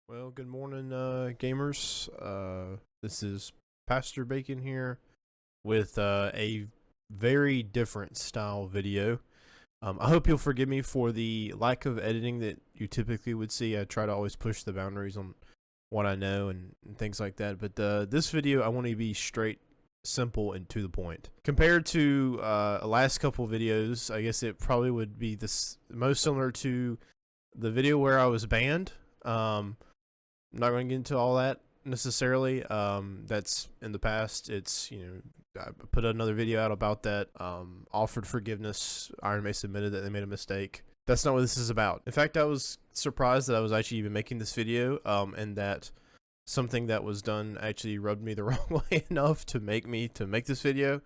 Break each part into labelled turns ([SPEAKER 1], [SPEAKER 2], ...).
[SPEAKER 1] Well, good morning, gamers. This is Pastor Bacon here with a very different style video. I hope you'll forgive me for the lack of editing that you typically would see. I try to always push the boundaries on what I know and things like that. But this video, I want to be straight, simple, and to the point. Compared to last couple videos, I guess it probably would be this most similar to the video where I was banned. I'm not going to get into all that necessarily. That's in the past. It's, I put another video out about that. Offered forgiveness. Iron Mace admitted that they made a mistake. That's not what this is about. In fact, I was surprised that I was actually even making this video, and that something that was done actually rubbed me the wrong way enough to make this video.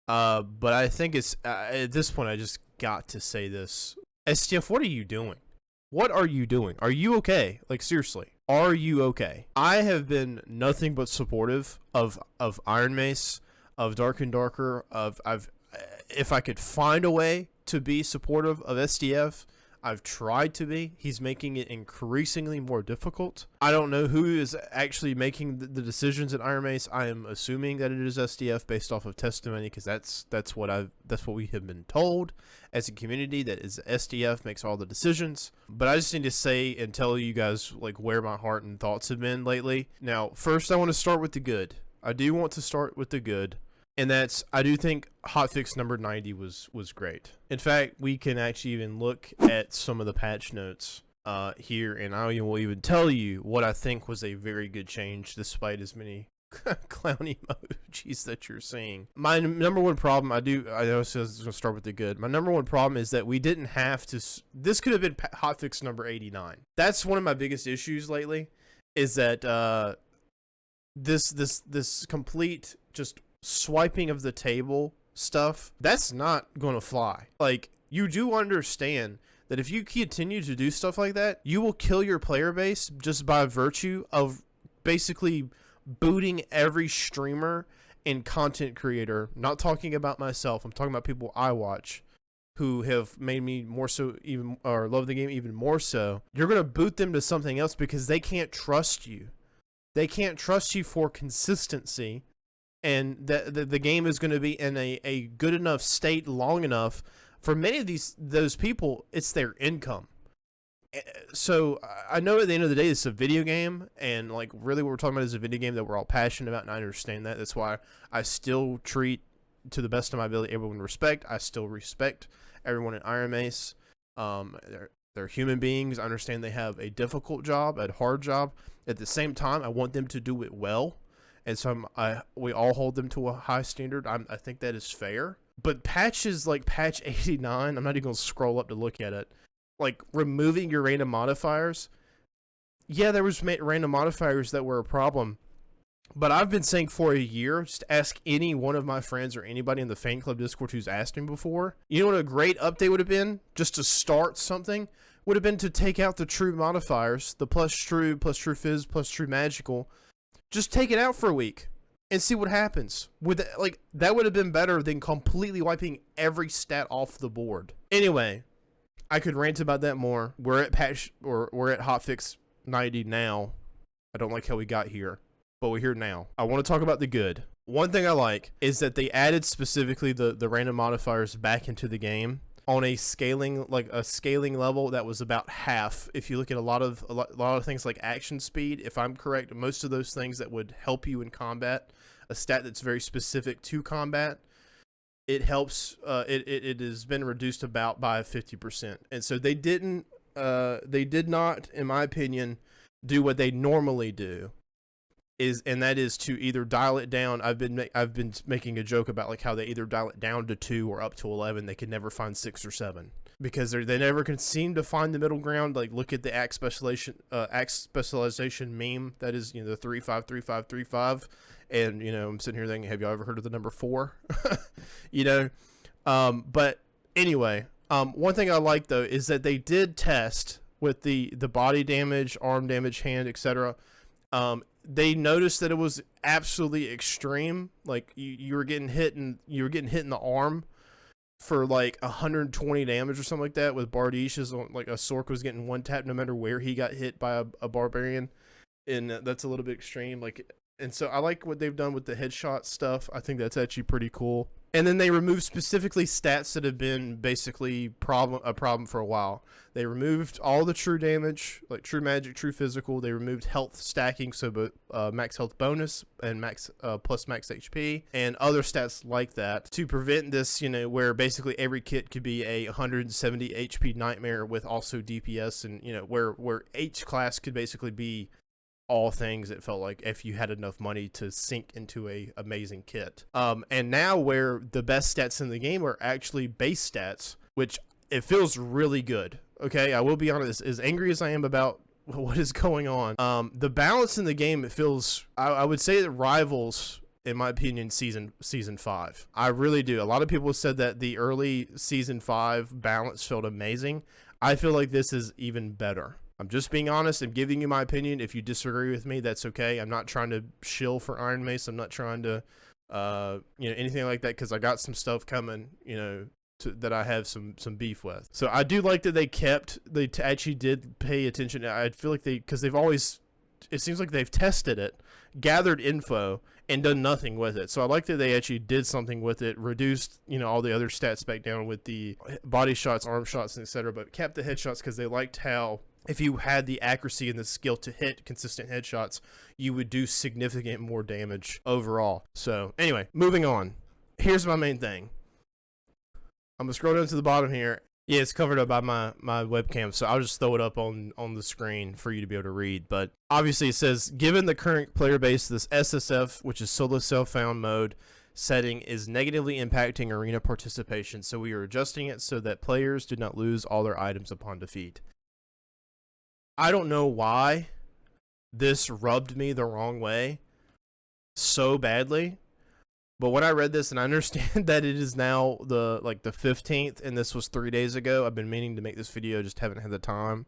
[SPEAKER 1] But I think it's, at this point, I just got to say this. STF, what are you doing? What are you doing? Are you okay? Like, seriously, are you okay? I have been nothing but supportive of Iron Mace, of Dark and Darker, if I could find a way to be supportive of STF, I've tried to be. He's making it increasingly more difficult. I don't know who is actually making the decisions at Iron Mace. I am assuming that it is STF based off of testimony, because that's what we have been told as a community, that is STF makes all the decisions. But I just need to say and tell you guys like where my heart and thoughts have been lately. Now, first I want to start with the good. I do want to start with the good. And that's, I do think hotfix number 90 was great. In fact, we can actually even look at some of the patch notes here, and I will even tell you what I think was a very good change, despite as many clown emojis that you're seeing. My number one problem, I was going to start with the good. My number one problem is that we didn't have to, this could have been hotfix number 89. That's one of my biggest issues lately, is that this complete just swiping of the table stuff, that's not gonna fly. Like, you do understand that if you continue to do stuff like that, you will kill your player base just by virtue of basically booting every streamer and content creator. Not talking about myself, I'm talking about people I watch who have made me more so, even, or love the game even more so. You're gonna boot them to something else because they can't trust you. They can't trust you for consistency, and the game is going to be in a good enough state long enough for many of those people. It's their income. So I know at the end of the day, it's a video game, and like really what we're talking about is a video game that we're all passionate about, and I understand that. That's why I still treat, to the best of my ability, everyone with respect. I still respect everyone in Iron Mace. They're human beings. I understand they have a difficult job, a hard job. At the same time, I want them to do it well. And so we all hold them to a high standard. I think that is fair. But patches like patch 89, I'm not even going to scroll up to look at it, like removing your random modifiers. Yeah, there was random modifiers that were a problem. But I've been saying for a year, just ask any one of my friends or anybody in the fan club Discord who's asked me before. You know what a great update would have been? Just to start something, would have been to take out the true modifiers, the plus true fizz, plus true magical. Just take it out for a week and see what happens. That would have been better than completely wiping every stat off the board. Anyway, I could rant about that more. We're at hotfix 90 now. I don't like how we got here, but we're here now. I want to talk about the good. One thing I like is that they added specifically the random modifiers back into the game on a scaling level that was about half. If you look at a lot of things like action speed, if I'm correct, most of those things that would help you in combat, a stat that's very specific to combat, it helps. It has been reduced about by 50%, and so they did not, in my opinion, do what they normally do. And that is to either dial it down. I've been making a joke about like how they either dial it down to 2 or up to 11. They can never find 6 or 7 because they never can seem to find the middle ground. Like, look at the axe specialization meme. That is, the 353535, and I'm sitting here thinking, have y'all ever heard of the number 4? But anyway, one thing I like though is that they did test with the body damage, arm damage, hand, etc. They noticed that it was absolutely extreme. Like you were getting hit in the arm for like 120 damage or something like that with Bardish's like a Sork was getting one tap no matter where he got hit by a barbarian, and that's a little bit extreme. Like, and so I like what they've done with the headshot stuff. I think that's actually pretty cool. And then they removed specifically stats that have been basically a problem for a while. They removed all the true damage, like true magic, true physical. They removed health stacking, so both max health bonus and max plus max HP and other stats like that to prevent this, you know, where basically every kit could be a 170 HP nightmare with also DPS, and you know where each class could basically be all things. It felt like if you had enough money to sink into a amazing kit. And now where the best stats in the game are actually base stats, which it feels really good. Okay, I will be honest, as angry as I am about what is going on, the balance in the game, it feels, I would say it rivals, in my opinion, season 5. I really do. A lot of people said that the early season 5 balance felt amazing. I feel like this is even better. I'm just being honest. I'm giving you my opinion. If you disagree with me, that's okay. I'm not trying to shill for Iron Mace. I'm not trying to, you know, anything like that, because I got some stuff coming, you know, that I have some beef with. So I do like that they actually did pay attention. I feel like because they've always, it seems like they've tested it, gathered info, and done nothing with it. So I like that they actually did something with it, reduced, you know, all the other stats back down with the body shots, arm shots, etc., but kept the headshots because they liked how, if you had the accuracy and the skill to hit consistent headshots, you would do significant more damage overall. So anyway, moving on. Here's my main thing. I'm gonna scroll down to the bottom here. Yeah, it's covered up by my webcam, so I'll just throw it up on the screen for you to be able to read. But obviously it says, given the current player base, this SSF, which is solo self-found mode setting, is negatively impacting arena participation, so we are adjusting it so that players do not lose all their items upon defeat. I don't know why this rubbed me the wrong way so badly, but when I read this, and I understand that it is now the 15th, and this was 3 days ago. I've been meaning to make this video, just haven't had the time.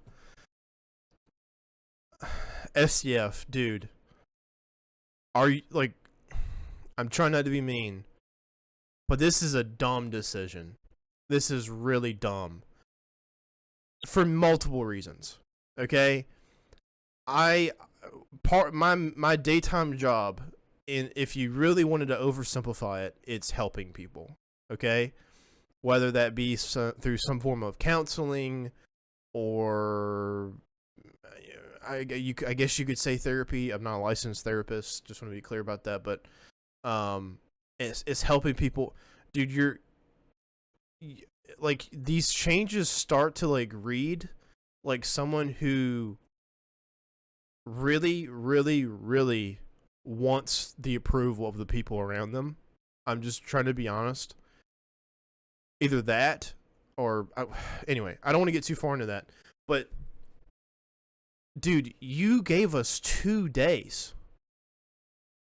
[SPEAKER 1] SCF, dude. Are you, like, I'm trying not to be mean, but this is a dumb decision. This is really dumb. For multiple reasons. Okay? My daytime job, if you really wanted to oversimplify it, it's helping people, okay? Whether that be through some form of counseling, or I guess you could say therapy. I'm not a licensed therapist, just want to be clear about that, but it's helping people. Dude, like, these changes start to like read like someone who really, really, really wants the approval of the people around them. I'm just trying to be honest. Either that, or anyway, I don't want to get too far into that, but dude, you gave us 2 days.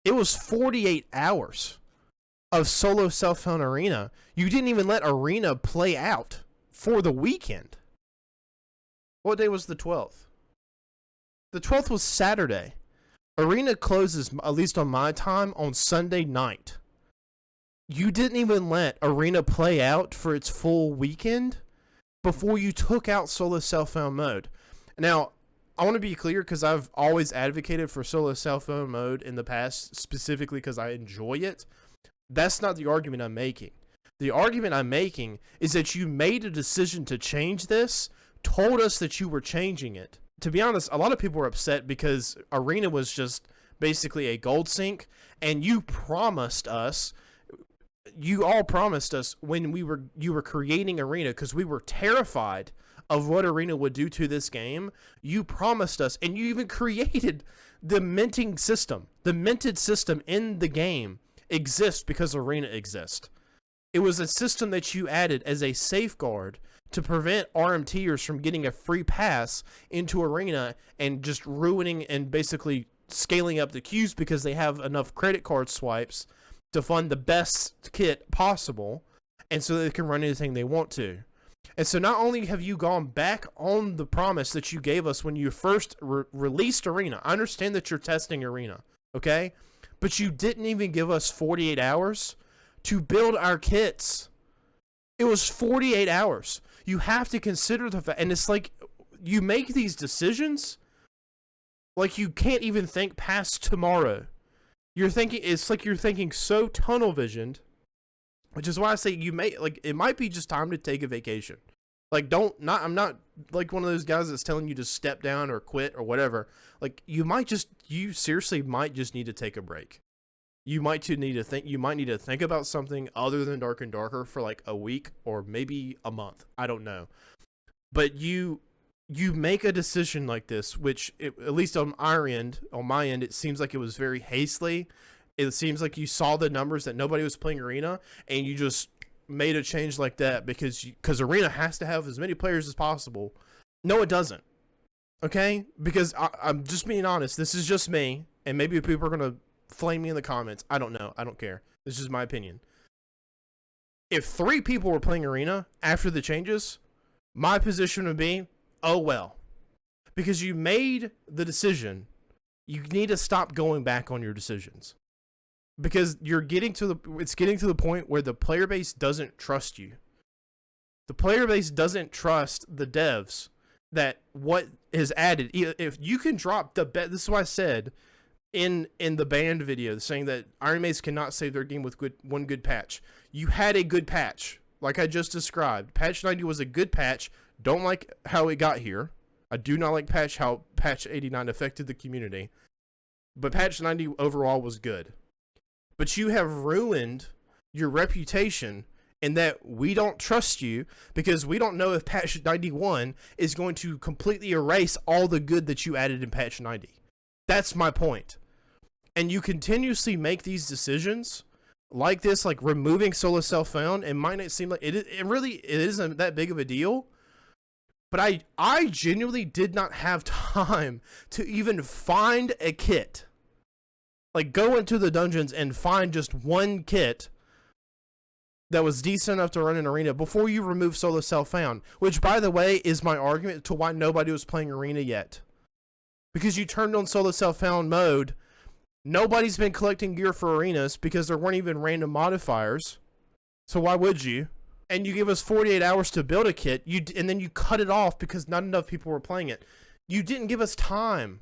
[SPEAKER 1] It was 48 hours of solo self-found arena. You didn't even let arena play out for the weekend. What day was the 12th? The 12th was Saturday. Arena closes, at least on my time, on Sunday night. You didn't even let Arena play out for its full weekend before you took out solo self-found mode. Now, I want to be clear, because I've always advocated for solo self-found mode in the past, specifically because I enjoy it. That's not the argument I'm making. The argument I'm making is that you made a decision to change this, told us that you were changing it. To be honest, a lot of people were upset because Arena was just basically a gold sink, and you all promised us when you were creating Arena, because we were terrified of what Arena would do to this game. You promised us, and you even created the minting system. The minted system in the game exists because Arena exists. It was a system that you added as a safeguard to prevent RMTers from getting a free pass into Arena and just ruining and basically scaling up the queues because they have enough credit card swipes to fund the best kit possible, and so they can run anything they want to. And so not only have you gone back on the promise that you gave us when you first released Arena, I understand that you're testing Arena, okay? But you didn't even give us 48 hours to build our kits. It was 48 hours. You have to consider the fact, and it's like you make these decisions like you can't even think past tomorrow. It's like you're thinking so tunnel visioned, which is why I say it might be just time to take a vacation. Like, I'm not like one of those guys that's telling you to step down or quit or whatever. Like, you seriously might just need to take a break. You might need to think about something other than Dark and Darker for like a week or maybe a month. I don't know. But you make a decision like this, which at least on my end, it seems like it was very hastily. It seems like you saw the numbers that nobody was playing Arena, and you just made a change like that because Arena has to have as many players as possible. No, it doesn't. Okay? Because I'm just being honest. This is just me, and maybe people are going to flame me in the comments. I don't know. I don't care. This is my opinion. If 3 people were playing Arena after the changes, my position would be, oh well. Because you made the decision, you need to stop going back on your decisions. Because it's getting to the point where the player base doesn't trust you. The player base doesn't trust the devs that what is added. If you can drop this is what I said in the banned video, saying that Iron Mace cannot save their game with one good patch. You had a good patch, like I just described. Patch 90 was a good patch. Don't like how it got here. I do not like how patch 89 affected the community. But patch 90 overall was good. But you have ruined your reputation in that we don't trust you because we don't know if patch 91 is going to completely erase all the good that you added in patch 90. That's my point. And you continuously make these decisions like this, like removing solo self-found. It might not seem like it isn't that big of a deal. But I genuinely did not have time to even find a kit. Like, go into the dungeons and find just one kit that was decent enough to run an Arena before you remove solo self-found. Which, by the way, is my argument to why nobody was playing Arena yet. Because you turned on solo self-found mode, nobody's been collecting gear for Arenas because there weren't even random modifiers. So why would you? And you give us 48 hours to build a kit, and then you cut it off because not enough people were playing it. You didn't give us time.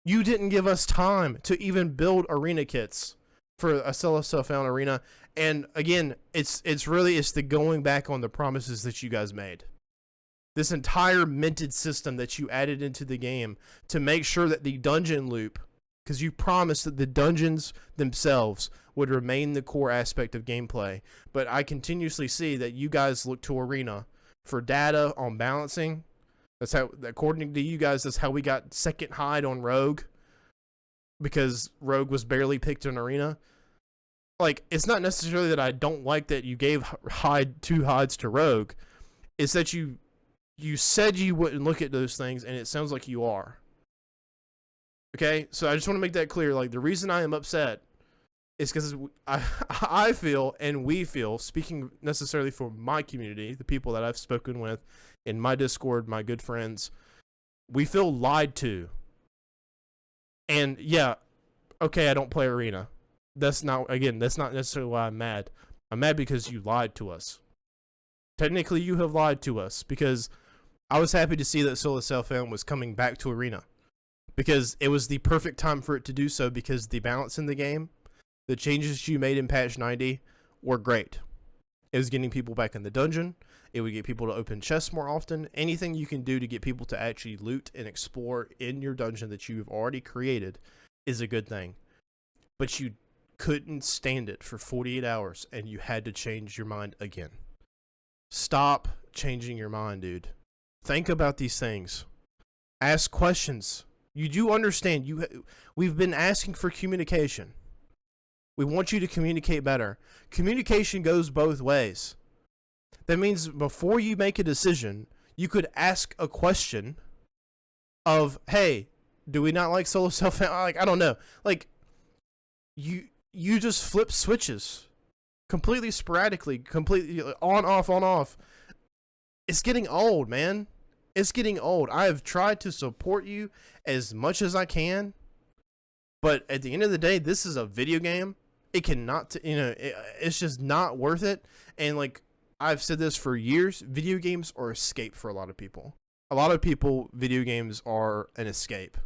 [SPEAKER 1] You didn't give us time to even build Arena kits for a solo self-found Arena. And again, it's the going back on the promises that you guys made. This entire minted system that you added into the game to make sure that the dungeon loop, because you promised that the dungeons themselves would remain the core aspect of gameplay. But I continuously see that you guys look to Arena for data on balancing. That's how, according to you guys, that's how we got second hide on Rogue. Because Rogue was barely picked in Arena. Like, it's not necessarily that I don't like that you gave 2 hides to Rogue. It's that you said you wouldn't look at those things, and it sounds like you are. Okay? So I just want to make that clear. Like, the reason I am upset is because I feel, and we feel, speaking necessarily for my community, the people that I've spoken with in my Discord, my good friends, we feel lied to. And yeah, okay, I don't play Arena. That's not necessarily why I'm mad. I'm mad because you lied to us. Technically, you have lied to us because I was happy to see that solo self-found was coming back to Arena because it was the perfect time for it to do so because the balance in the game, the changes you made in patch 90 were great. It was getting people back in the dungeon. It would get people to open chests more often. Anything you can do to get people to actually loot and explore in your dungeon that you've already created is a good thing. But you couldn't stand it for 48 hours and you had to change your mind again. Stop changing your mind, dude. Think about these things. Ask questions. You do understand. We've been asking for communication. We want you to communicate better. Communication goes both ways. That means before you make a decision, you could ask a question of, hey, do we not like solo self-found? Like, I don't know. Like, you just flip switches completely sporadically, completely on, off. It's getting old, man. It's getting old. I have tried to support you as much as I can, but at the end of the day, this is a video game, It cannot, it's just not worth it. And like I've said this for years, video games are escape for a lot of people. A lot of people, video games are an escape.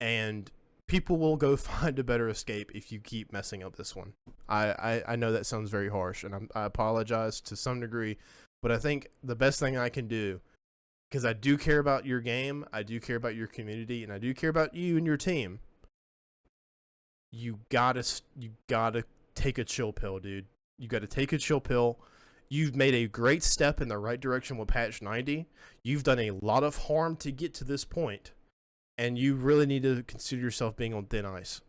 [SPEAKER 1] And people will go find a better escape if you keep messing up this one. I know that sounds very harsh, and I apologize to some degree, but I think the best thing I can do, because I do care about your game, I do care about your community, and I do care about you and your team. You gotta take a chill pill, dude. You gotta take a chill pill. You've made a great step in the right direction with patch 90. You've done a lot of harm to get to this point, and you really need to consider yourself being on thin ice.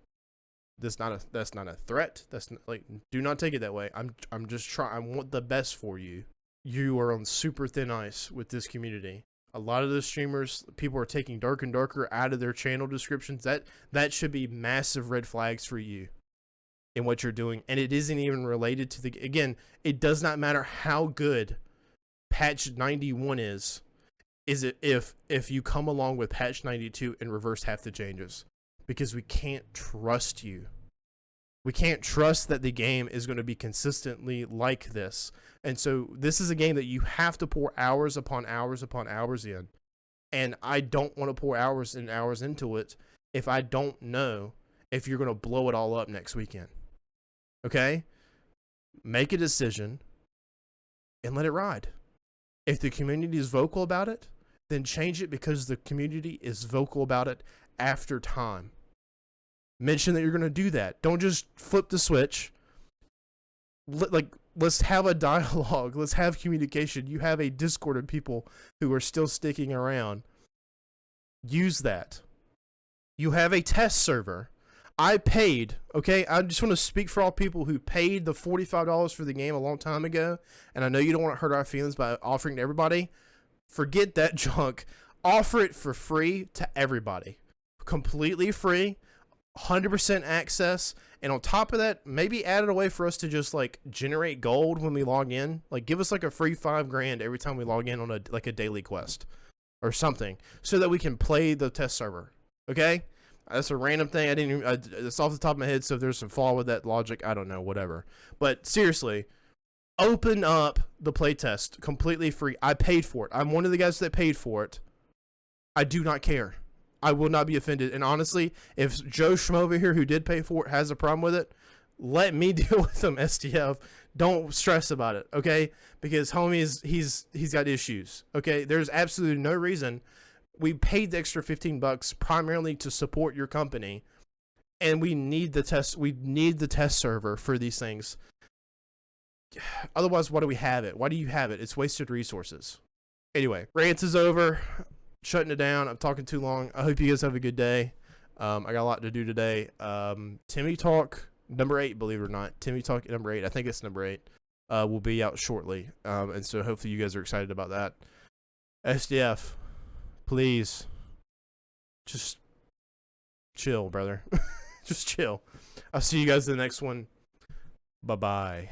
[SPEAKER 1] That's not a threat. That's not, like, do not take it that way. I'm just trying. I want the best for you. You are on super thin ice with this community. A lot of the streamers, people are taking Dark and Darker out of their channel descriptions. That should be massive red flags for you in what you're doing. And it isn't even related to the, again, it does not matter how good patch 91 is it if you come along with patch 92 and reverse half the changes, because we can't trust you. We can't trust that the game is going to be consistently like this. And so this is a game that you have to pour hours upon hours upon hours in. And I don't want to pour hours and hours into it if I don't know if you're going to blow it all up next weekend. Okay? Make a decision and let it ride. If the community is vocal about it, then change it because the community is vocal about it after time. Mention that you're going to do that. Don't just flip the switch. Let's have a dialogue. Let's have communication. You have a Discord of people who are still sticking around. Use that. You have a test server. I paid, okay? I just want to speak for all people who paid the $45 for the game a long time ago, and I know you don't want to hurt our feelings by offering to everybody. Forget that junk. Offer it for free to everybody. Completely free. 100% access, and on top of that, maybe add it a way for us to just like generate gold when we log in. Like give us like a free $5,000 every time we log in on a daily quest or something, so that we can play the test server. Okay, that's a random thing. It's off the top of my head, so if there's some flaw with that logic, I don't know, whatever. But seriously, open up the playtest completely free. I paid for it. I'm one of the guys that paid for it. I do not care. I will not be offended. And honestly, if Joe Schmo over here who did pay for it has a problem with it, let me deal with them, STF. Don't stress about it, okay? Because homie he's got issues, okay? There's absolutely no reason. We paid the extra $15 primarily to support your company, and we need the test server for these things. Otherwise, why do we have it? Why do you have it? It's wasted resources. Anyway, rant is over. Shutting it down. I'm talking too long. I hope you guys have a good day. I got a lot to do today. Timmy Talk number 8, believe it or not. Timmy Talk number 8. I think it's number 8. Will be out shortly. And so hopefully you guys are excited about that. SDF, please, just chill, brother. Just chill. I'll see you guys in the next one. Bye-bye.